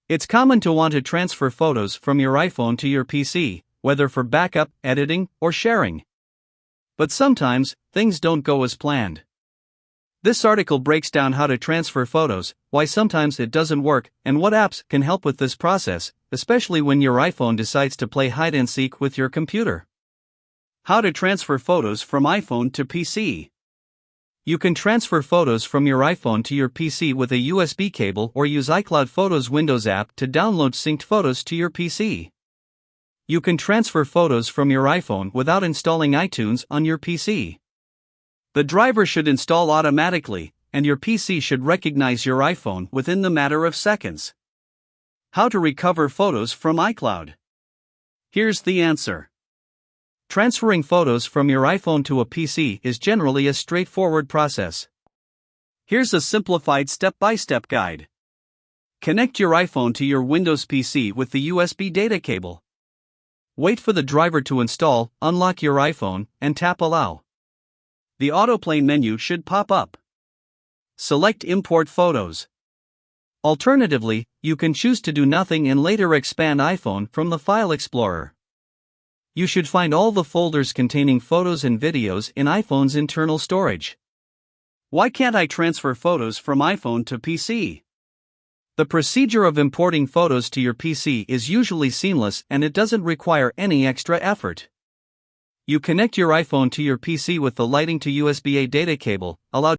It's common to want to transfer photos from your iPhone to your PC, whether for backup, editing, or sharing. But sometimes, things don't go as planned. This article breaks down how to transfer photos, why sometimes it doesn't work, and what apps can help with this process, especially when your iPhone decides to play hide-and-seek with your computer. How to transfer photos from iPhone to PC. You can transfer photos from your iPhone to your PC with a USB cable or use iCloud Photos Windows app to download synced photos to your PC. You can transfer photos from your iPhone without installing iTunes on your PC. The driver should install automatically, and your PC should recognize your iPhone within the matter of seconds. How to recover photos from iCloud. Here's the answer. Transferring photos from your iPhone to a PC is generally a straightforward process. Here's a simplified step-by-step guide. Connect your iPhone to your Windows PC with the USB data cable. Wait for the driver to install, unlock your iPhone, and tap Allow. The autoplay menu should pop up. Select Import Photos. Alternatively, you can choose to do nothing and later expand iPhone from the File Explorer. You should find all the folders containing photos and videos in iPhone's internal storage. Why can't I transfer photos from iPhone to PC? The procedure of importing photos to your PC is usually seamless and it doesn't require any extra effort. You connect your iPhone to your PC with the Lighting to USB-A data cable, allow